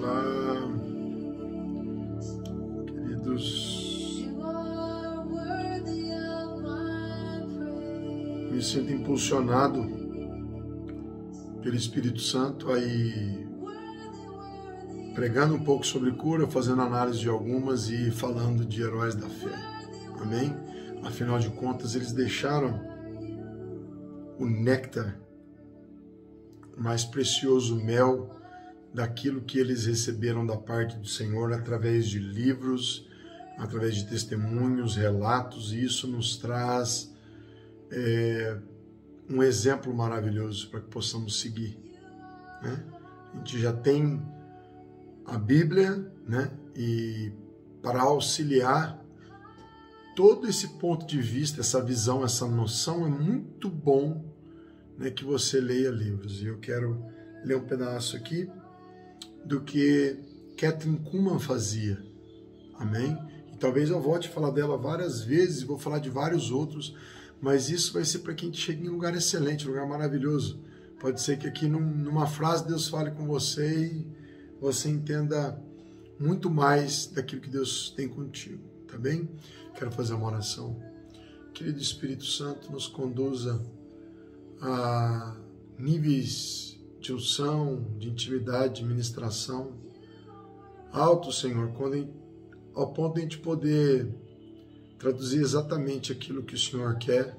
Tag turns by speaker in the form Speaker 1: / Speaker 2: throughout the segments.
Speaker 1: Olá, queridos. Me sinto impulsionado pelo Espírito Santo aí pregando um pouco sobre cura, fazendo análise de algumas e falando de heróis da fé. Amém? Afinal de contas, eles deixaram o néctar, o mais precioso mel daquilo que eles receberam da parte do Senhor através de livros, através de testemunhos, relatos, e isso nos traz um exemplo maravilhoso para que possamos seguir, né? A gente já tem a Bíblia, né? E para auxiliar todo esse ponto de vista, essa visão, essa noção, é muito bom, né, que você leia livros. E eu quero ler um pedaço aqui do que Kathryn Kuhlman fazia. Amém? E talvez eu volte a falar dela várias vezes, vou falar de vários outros, mas isso vai ser para quem chega em um lugar excelente, um lugar maravilhoso. Pode ser que aqui numa frase Deus fale com você e você entenda muito mais daquilo que Deus tem contigo, tá bem? Quero fazer uma oração. Querido Espírito Santo, nos conduza a níveis de unção, de intimidade, de ministração alto, Senhor, ao ponto de a gente poder traduzir exatamente aquilo que o Senhor quer,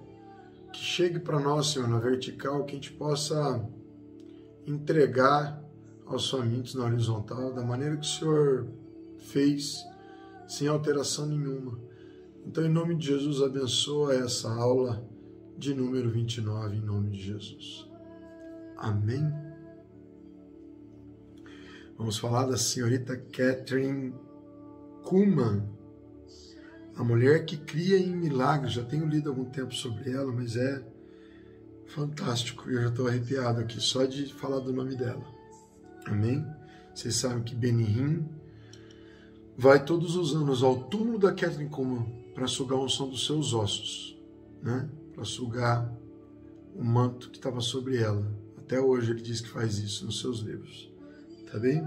Speaker 1: que chegue para nós, Senhor, na vertical, que a gente possa entregar aos famintos na horizontal, da maneira que o Senhor fez, sem alteração nenhuma. Então, em nome de Jesus, abençoa essa aula de número 29, em nome de Jesus. Amém? Vamos falar da senhorita Kathryn Kuhlman, a mulher que cria em milagres. Já tenho lido há algum tempo sobre ela, mas é fantástico. Eu já estou arrepiado aqui só de falar do nome dela. Amém? Vocês sabem que Benny Hinn vai todos os anos ao túmulo da Kathryn Kuhlman para sugar a unção dos seus ossos, né? Para sugar o manto que estava sobre ela. Até hoje ele diz que faz isso nos seus livros. Tá bem?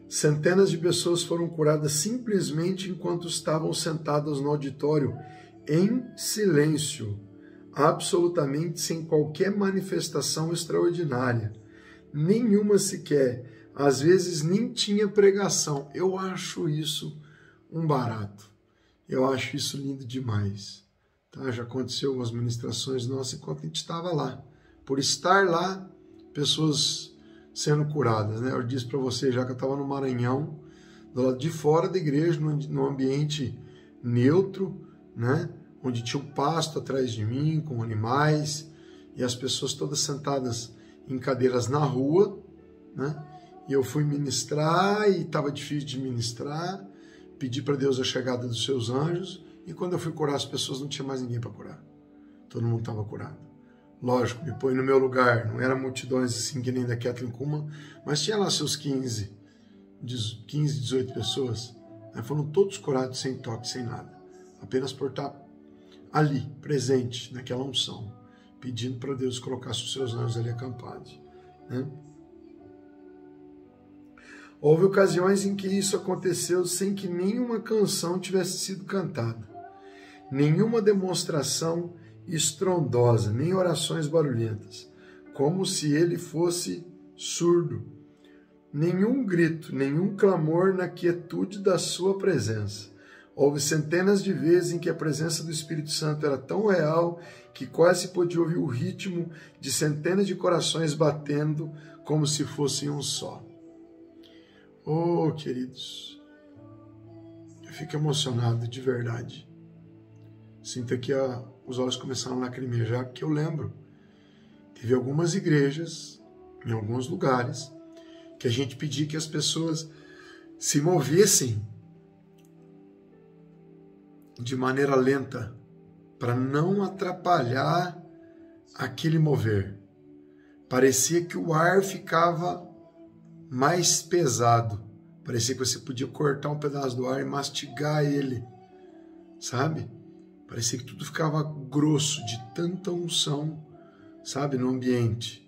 Speaker 1: Centenas de pessoas foram curadas simplesmente enquanto estavam sentadas no auditório, em silêncio, absolutamente sem qualquer manifestação extraordinária. Nenhuma sequer. Às vezes nem tinha pregação. Eu acho isso um barato. Eu acho isso lindo demais. Tá? Já aconteceu algumas ministrações nossas enquanto a gente estava lá. Por estar lá, pessoas sendo curadas, né? Eu disse para você já que eu estava no Maranhão, do lado de fora da igreja, num ambiente neutro, né? Onde tinha um pasto atrás de mim, com animais, e as pessoas todas sentadas em cadeiras na rua, né? E eu fui ministrar e estava difícil de ministrar, pedi para Deus a chegada dos seus anjos, e quando eu fui curar as pessoas não tinha mais ninguém para curar. Todo mundo estava curado. Lógico, me põe no meu lugar, não eram multidões assim que nem da Kathryn Kuhlman, mas tinha lá seus 15, 18 pessoas, né? Foram todos curados sem toque, sem nada, apenas por estar ali, presente, naquela unção, pedindo para Deus que colocasse os seus anjos ali acampados, né? Houve ocasiões em que isso aconteceu sem que nenhuma canção tivesse sido cantada, nenhuma demonstração estrondosa, nem orações barulhentas, como se ele fosse surdo. Nenhum grito, nenhum clamor na quietude da sua presença. Houve centenas de vezes em que a presença do Espírito Santo era tão real que quase podia ouvir o ritmo de centenas de corações batendo como se fossem um só. Oh, queridos, eu fico emocionado de verdade. Sinto aqui os olhos começaram a lacrimejar, porque eu lembro. Teve algumas igrejas, em alguns lugares, que a gente pedia que as pessoas se movessem de maneira lenta, para não atrapalhar aquele mover. Parecia que o ar ficava mais pesado. Parecia que você podia cortar um pedaço do ar e mastigar ele, sabe? Parecia que tudo ficava grosso de tanta unção, sabe, no ambiente.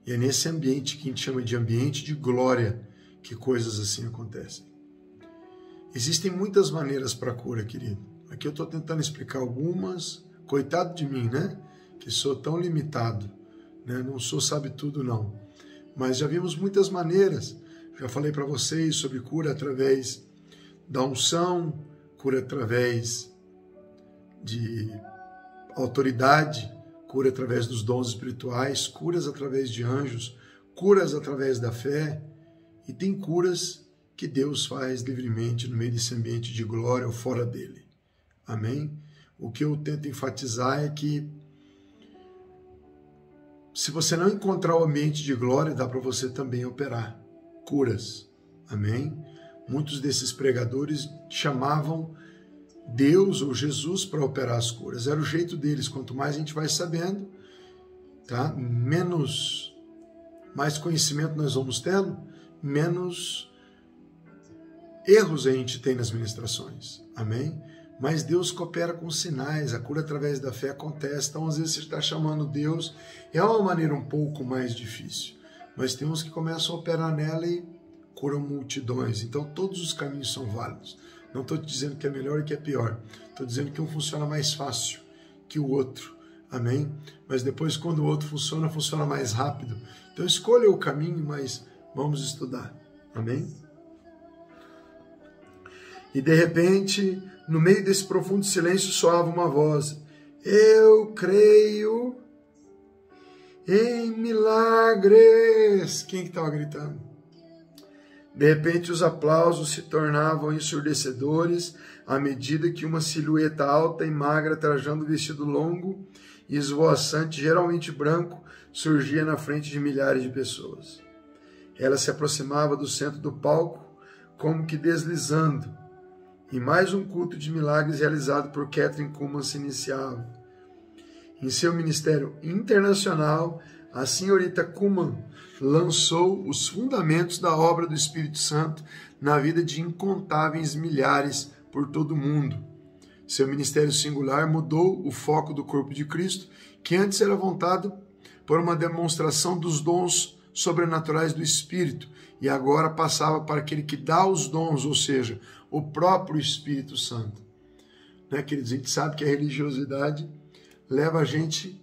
Speaker 1: E é nesse ambiente que a gente chama de ambiente de glória que coisas assim acontecem. Existem muitas maneiras para a cura, querido. Aqui eu estou tentando explicar algumas. Coitado de mim, né? Que sou tão limitado, né? Não sou sabe tudo, não. Mas já vimos muitas maneiras. Já falei para vocês sobre cura através da unção, cura através de autoridade, cura através dos dons espirituais, curas através de anjos, curas através da fé, e tem curas que Deus faz livremente no meio desse ambiente de glória ou fora dele. Amém? O que eu tento enfatizar é que se você não encontrar o ambiente de glória, dá para você também operar curas. Amém? Muitos desses pregadores chamavam Deus ou Jesus para operar as curas. Era o jeito deles. Quanto mais a gente vai sabendo, tá? Mais conhecimento nós vamos tendo, menos erros a gente tem nas ministrações. Amém? Mas Deus coopera com sinais, a cura através da fé acontece. Então, às vezes, você está chamando Deus, é uma maneira um pouco mais difícil. Mas tem uns que começam a operar nela e curam multidões. Então, todos os caminhos são válidos. Não estou dizendo que é melhor e que é pior. Estou dizendo que um funciona mais fácil que o outro. Amém? Mas depois, quando o outro funciona, funciona mais rápido. Então, escolha o caminho, mas vamos estudar. Amém? E, de repente, no meio desse profundo silêncio, soava uma voz. Eu creio em milagres. Quem que estava gritando? De repente, os aplausos se tornavam ensurdecedores à medida que uma silhueta alta e magra, trajando vestido longo e esvoaçante, geralmente branco, surgia na frente de milhares de pessoas. Ela se aproximava do centro do palco, como que deslizando, e mais um culto de milagres realizado por Kathryn Kuhlman se iniciava. Em seu ministério internacional, a senhorita Kuhlman lançou os fundamentos da obra do Espírito Santo na vida de incontáveis milhares por todo o mundo. Seu ministério singular mudou o foco do corpo de Cristo, que antes era voltado por uma demonstração dos dons sobrenaturais do Espírito, e agora passava para aquele que dá os dons, ou seja, o próprio Espírito Santo. Né, queridos? A gente sabe que a religiosidade leva a gente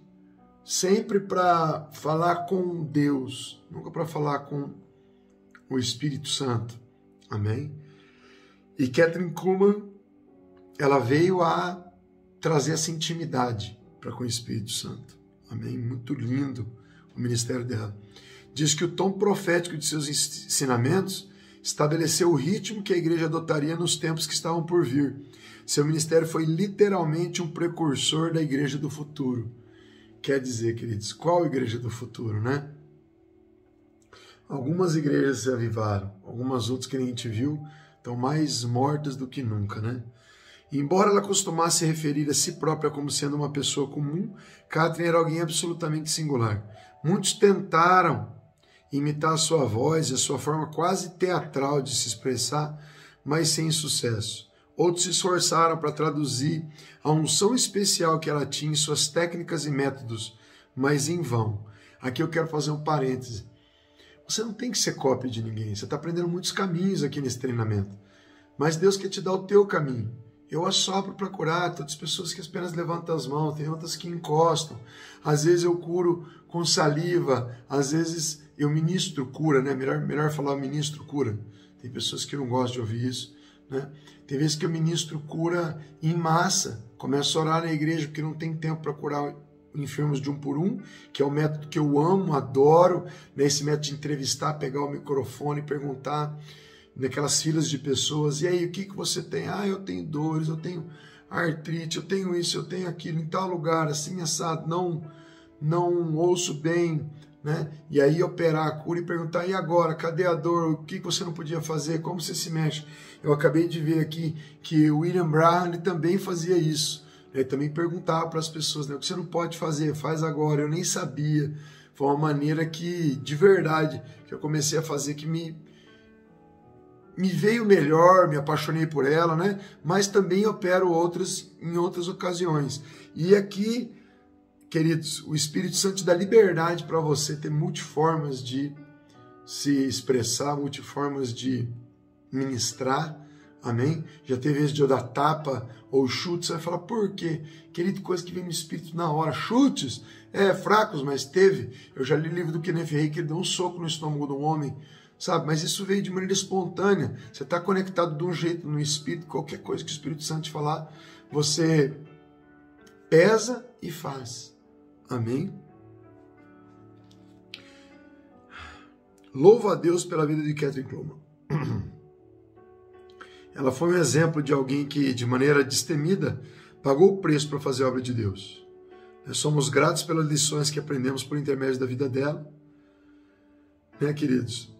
Speaker 1: sempre para falar com Deus, nunca para falar com o Espírito Santo. Amém? E Kathryn Kuhlman, ela veio a trazer essa intimidade para com o Espírito Santo. Amém? Muito lindo o ministério dela. Diz que o tom profético de seus ensinamentos estabeleceu o ritmo que a igreja adotaria nos tempos que estavam por vir. Seu ministério foi literalmente um precursor da igreja do futuro. Quer dizer, queridos, qual igreja do futuro, né? Algumas igrejas se avivaram, algumas outras que a gente viu estão mais mortas do que nunca, né? E embora ela costumasse referir a si própria como sendo uma pessoa comum, Kathryn era alguém absolutamente singular. Muitos tentaram imitar a sua voz e a sua forma quase teatral de se expressar, mas sem sucesso. Outros se esforçaram para traduzir a unção especial que ela tinha em suas técnicas e métodos, mas em vão. Aqui eu quero fazer um parêntese. Você não tem que ser cópia de ninguém, você está aprendendo muitos caminhos aqui nesse treinamento, mas Deus quer te dar o teu caminho. Eu assopro para curar, tem outras pessoas que apenas levantam as mãos, tem outras que encostam. Às vezes eu curo com saliva, às vezes eu ministro cura, né? Melhor falar ministro cura. Tem pessoas que não gostam de ouvir isso, né? Tem vezes que eu ministro cura em massa, começo a orar na igreja porque não tem tempo para curar enfermos de um por um, que é o método que eu amo, adoro, né? Esse método de entrevistar, pegar o microfone e perguntar naquelas filas de pessoas, e aí, o que você tem? Ah, eu tenho dores, eu tenho artrite, eu tenho isso, eu tenho aquilo, em tal lugar, assim, assado, não ouço bem, né? E aí operar a cura e perguntar, e agora, cadê a dor? O que você não podia fazer? Como você se mexe? Eu acabei de ver aqui que o William Branham ele também fazia isso. Ele também perguntava para as pessoas, né? O que você não pode fazer? Faz agora. Eu nem sabia. Foi uma maneira que, de verdade, que eu comecei a fazer que me veio melhor, me apaixonei por ela, né? Mas também opero outras em outras ocasiões. E aqui, queridos, o Espírito Santo te dá liberdade para você ter multiformas de se expressar, multiformas de ministrar, amém? Já teve vezes de eu dar tapa ou chute, você vai falar, por quê? Querido, coisa que vem no Espírito na hora, chutes, fracos, mas teve. Eu já li o livro do Kenneth Hagin, que ele deu um soco no estômago do homem, sabe? Mas isso veio de maneira espontânea, você está conectado de um jeito no Espírito, qualquer coisa que o Espírito Santo te falar, você pesa e faz, amém? Louvo a Deus pela vida de Kathryn Kuhlman. Ela foi um exemplo de alguém que, de maneira destemida, pagou o preço para fazer a obra de Deus. Nós somos gratos pelas lições que aprendemos por intermédio da vida dela. Né, queridos?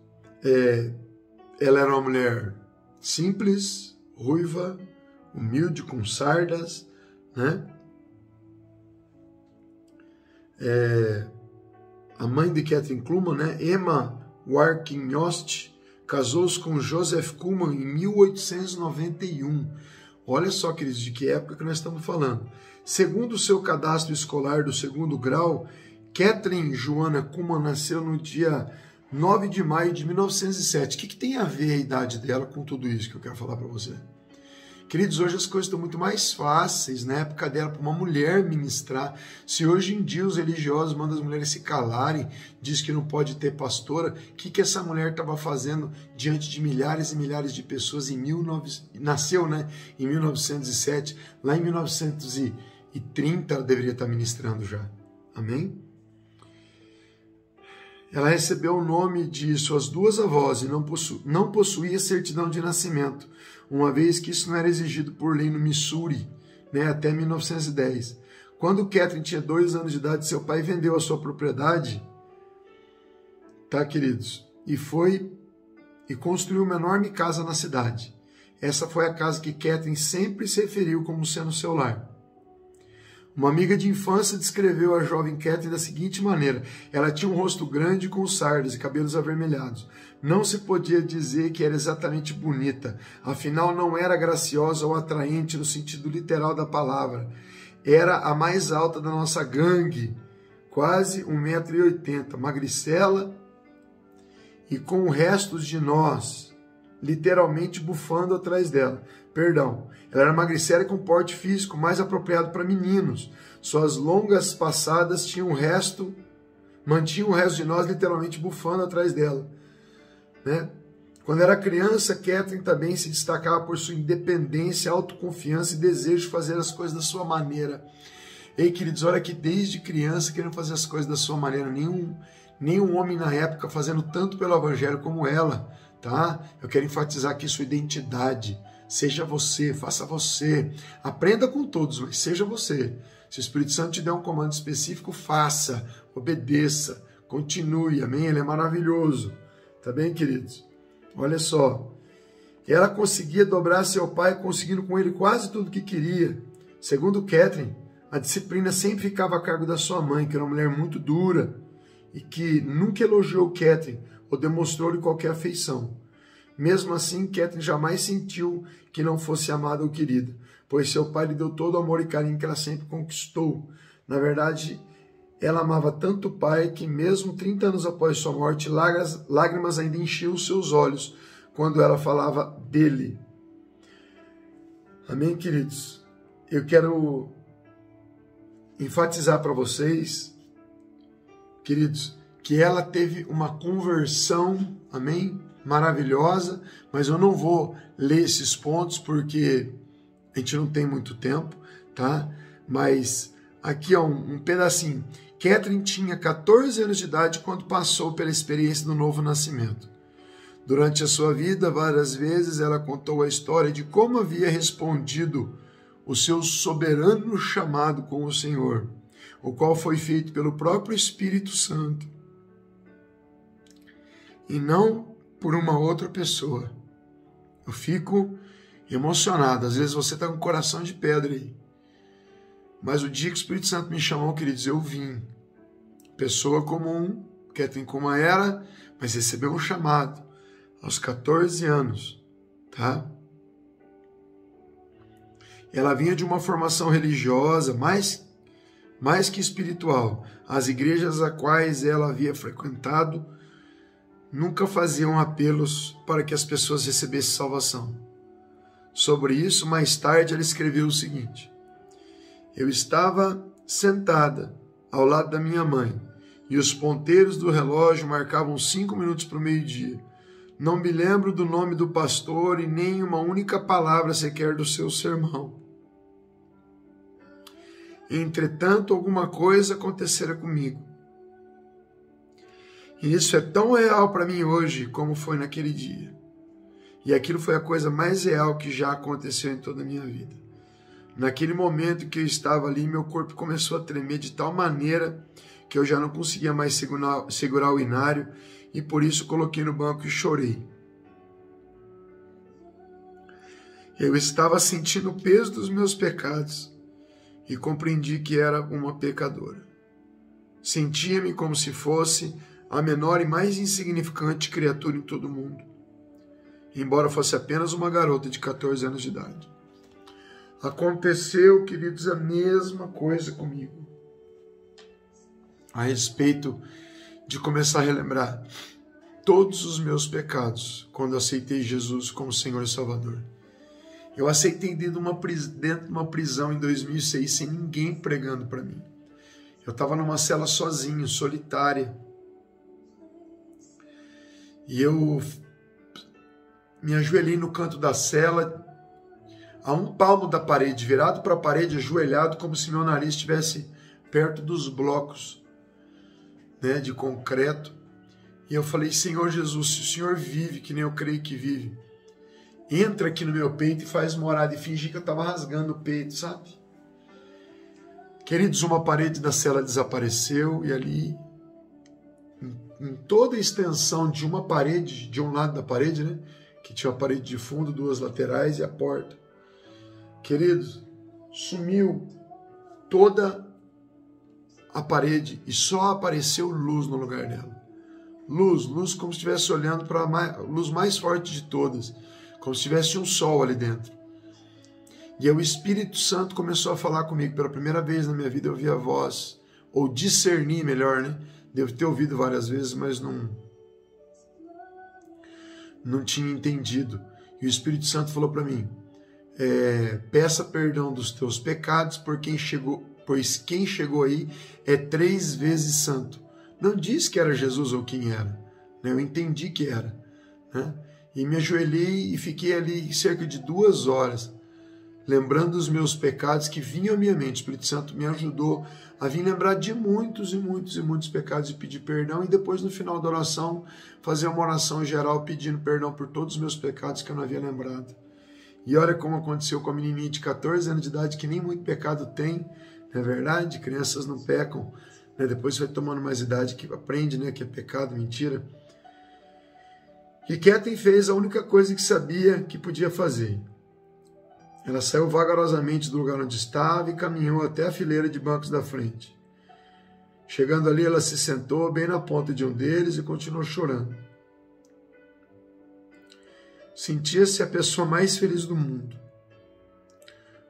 Speaker 1: Ela era uma mulher simples, ruiva, humilde, com sardas, né? A mãe de Kathryn Kuhlman, né, Emma Warkenyost, casou-se com Joseph Kuhlman em 1891. Olha só, queridos, de que época que nós estamos falando. Segundo o seu cadastro escolar do segundo grau, Kathryn Joanna Kuhlman nasceu no dia 9 de maio de 1907. O que tem a ver a idade dela com tudo isso que eu quero falar para você? Queridos, hoje as coisas estão muito mais fáceis, na época dela, para uma mulher ministrar. Se hoje em dia os religiosos mandam as mulheres se calarem, diz que não pode ter pastora, o que essa mulher estava fazendo diante de milhares e milhares de pessoas nasceu, né, em 1907, lá em 1930 ela deveria estar ministrando já. Amém? Ela recebeu o nome de suas duas avós e não possuía certidão de nascimento, uma vez que isso não era exigido por lei no Missouri, né, até 1910. Quando Kathryn tinha 2 anos de idade, seu pai vendeu a sua propriedade, tá, queridos? E construiu uma enorme casa na cidade. Essa foi a casa que Kathryn sempre se referiu como sendo seu lar. Uma amiga de infância descreveu a jovem Kathryn da seguinte maneira: ela tinha um rosto grande com sardas e cabelos avermelhados. Não se podia dizer que era exatamente bonita, afinal não era graciosa ou atraente no sentido literal da palavra. Era a mais alta da nossa gangue, quase 1,80 m, magricela e com restos de nós, literalmente bufando atrás dela. Perdão, ela era magricela e com porte físico mais apropriado para meninos. Suas longas passadas mantinham o resto de nós literalmente bufando atrás dela. Né? Quando era criança, Kathryn também se destacava por sua independência, autoconfiança e desejo de fazer as coisas da sua maneira. Ei, queridos, olha que desde criança querendo fazer as coisas da sua maneira. Nenhum homem na época fazendo tanto pelo evangelho como ela. Tá? Eu quero enfatizar aqui sua identidade. Seja você, faça você. Aprenda com todos, mas seja você. Se o Espírito Santo te der um comando específico, faça, obedeça, continue, amém? Ele é maravilhoso. Tá bem, queridos? Olha só. Ela conseguia dobrar seu pai, conseguindo com ele quase tudo o que queria. Segundo Kathryn, a disciplina sempre ficava a cargo da sua mãe, que era uma mulher muito dura e que nunca elogiou Kathryn ou demonstrou-lhe qualquer afeição. Mesmo assim, Kathryn jamais sentiu que não fosse amada ou querida, pois seu pai lhe deu todo o amor e carinho que ela sempre conquistou. Na verdade, ela amava tanto o pai que mesmo 30 anos após sua morte, lágrimas ainda enchiam os seus olhos quando ela falava dele. Amém, queridos? Eu quero enfatizar para vocês, queridos, que ela teve uma conversão, amém? Maravilhosa, mas eu não vou ler esses pontos porque a gente não tem muito tempo, tá? Mas aqui ó, um pedacinho. Kathryn tinha 14 anos de idade quando passou pela experiência do novo nascimento. Durante a sua vida, várias vezes ela contou a história de como havia respondido o seu soberano chamado com o Senhor, o qual foi feito pelo próprio Espírito Santo, e não por uma outra pessoa. Eu fico emocionado. Às vezes você está com o coração de pedra aí. Mas o dia que o Espírito Santo me chamou, queridos, eu vim. Pessoa comum, Kathryn Kuhlman era, mas recebeu um chamado aos 14 anos, tá? Ela vinha de uma formação religiosa, mais mais que espiritual. As igrejas a quais ela havia frequentado nunca faziam apelos para que as pessoas recebessem salvação. Sobre isso, mais tarde, ela escreveu o seguinte: eu estava sentada ao lado da minha mãe e os ponteiros do relógio marcavam 5 minutos para o meio-dia. Não me lembro do nome do pastor e nem uma única palavra sequer do seu sermão. Entretanto, alguma coisa acontecera comigo. E isso é tão real para mim hoje como foi naquele dia. E aquilo foi a coisa mais real que já aconteceu em toda a minha vida. Naquele momento que eu estava ali, meu corpo começou a tremer de tal maneira que eu já não conseguia mais segurar o inário e por isso coloquei no banco e chorei. Eu estava sentindo o peso dos meus pecados e compreendi que era uma pecadora. Sentia-me como se fosse a menor e mais insignificante criatura em todo o mundo, embora fosse apenas uma garota de 14 anos de idade. Aconteceu, queridos, a mesma coisa comigo, a respeito de começar a relembrar todos os meus pecados quando aceitei Jesus como Senhor e Salvador. Eu aceitei dentro de uma prisão em 2006 sem ninguém pregando para mim. Eu estava numa cela sozinho, solitária. E eu me ajoelhei no canto da cela, a um palmo da parede, virado para a parede, ajoelhado, como se meu nariz estivesse perto dos blocos, né, de concreto. E eu falei: Senhor Jesus, se o Senhor vive, que nem eu creio que vive, entra aqui no meu peito e faz morada. E fingi que eu estava rasgando o peito, sabe? Queridos, uma parede da cela desapareceu e ali, em toda a extensão de uma parede, de um lado da parede, né, que tinha a parede de fundo, 2 laterais e a porta. Queridos, sumiu toda a parede e só apareceu luz no lugar dela. Luz como se estivesse olhando para a luz mais forte de todas, como se tivesse um sol ali dentro. E aí o Espírito Santo começou a falar comigo. Pela primeira vez na minha vida eu ouvi a voz, ou discerni melhor, né? Devo ter ouvido várias vezes, mas não tinha entendido. E o Espírito Santo falou para mim: peça perdão dos teus pecados, pois quem chegou aí é 3 vezes santo. Não disse que era Jesus ou quem era, né? Eu entendi que era, né? E me ajoelhei e fiquei ali cerca de 2 horas, lembrando dos meus pecados que vinham à minha mente. O Espírito Santo me ajudou a vir lembrar de muitos pecados e pedir perdão, e depois no final da oração fazer uma oração geral pedindo perdão por todos os meus pecados que eu não havia lembrado. E olha como aconteceu com a menininha de 14 anos de idade, que nem muito pecado tem, não é verdade? Crianças não pecam, né? Depois vai tomando mais idade que aprende, né, que é pecado, mentira. E Kathleen fez a única coisa que sabia que podia fazer. Ela saiu vagarosamente do lugar onde estava e caminhou até a fileira de bancos da frente. Chegando ali, ela se sentou bem na ponta de um deles e continuou chorando. Sentia-se a pessoa mais feliz do mundo.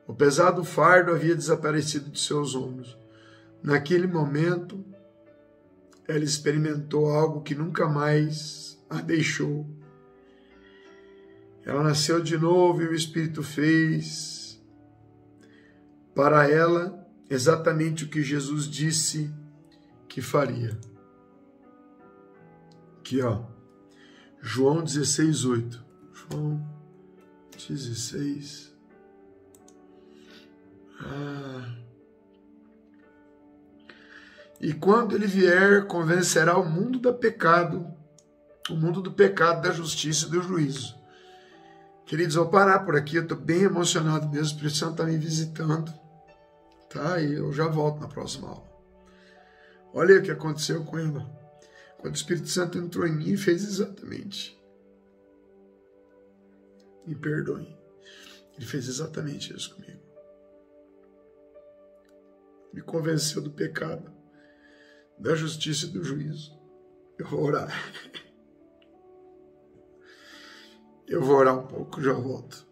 Speaker 1: O pesado fardo havia desaparecido de seus ombros. Naquele momento, ela experimentou algo que nunca mais a deixou. Ela nasceu de novo e o Espírito fez para ela exatamente o que Jesus disse que faria. Aqui, ó, João 16:8. João 16. E quando ele vier, convencerá o mundo do pecado, da justiça e do juízo. Queridos, vou parar por aqui, eu estou bem emocionado mesmo, o Espírito Santo está me visitando, tá? E eu já volto na próxima aula. Olha o que aconteceu com ela. Quando o Espírito Santo entrou em mim e fez exatamente. Me perdoe. Ele fez exatamente isso comigo. Me convenceu do pecado, da justiça e do juízo. Eu vou orar. Eu vou orar um pouco, já volto.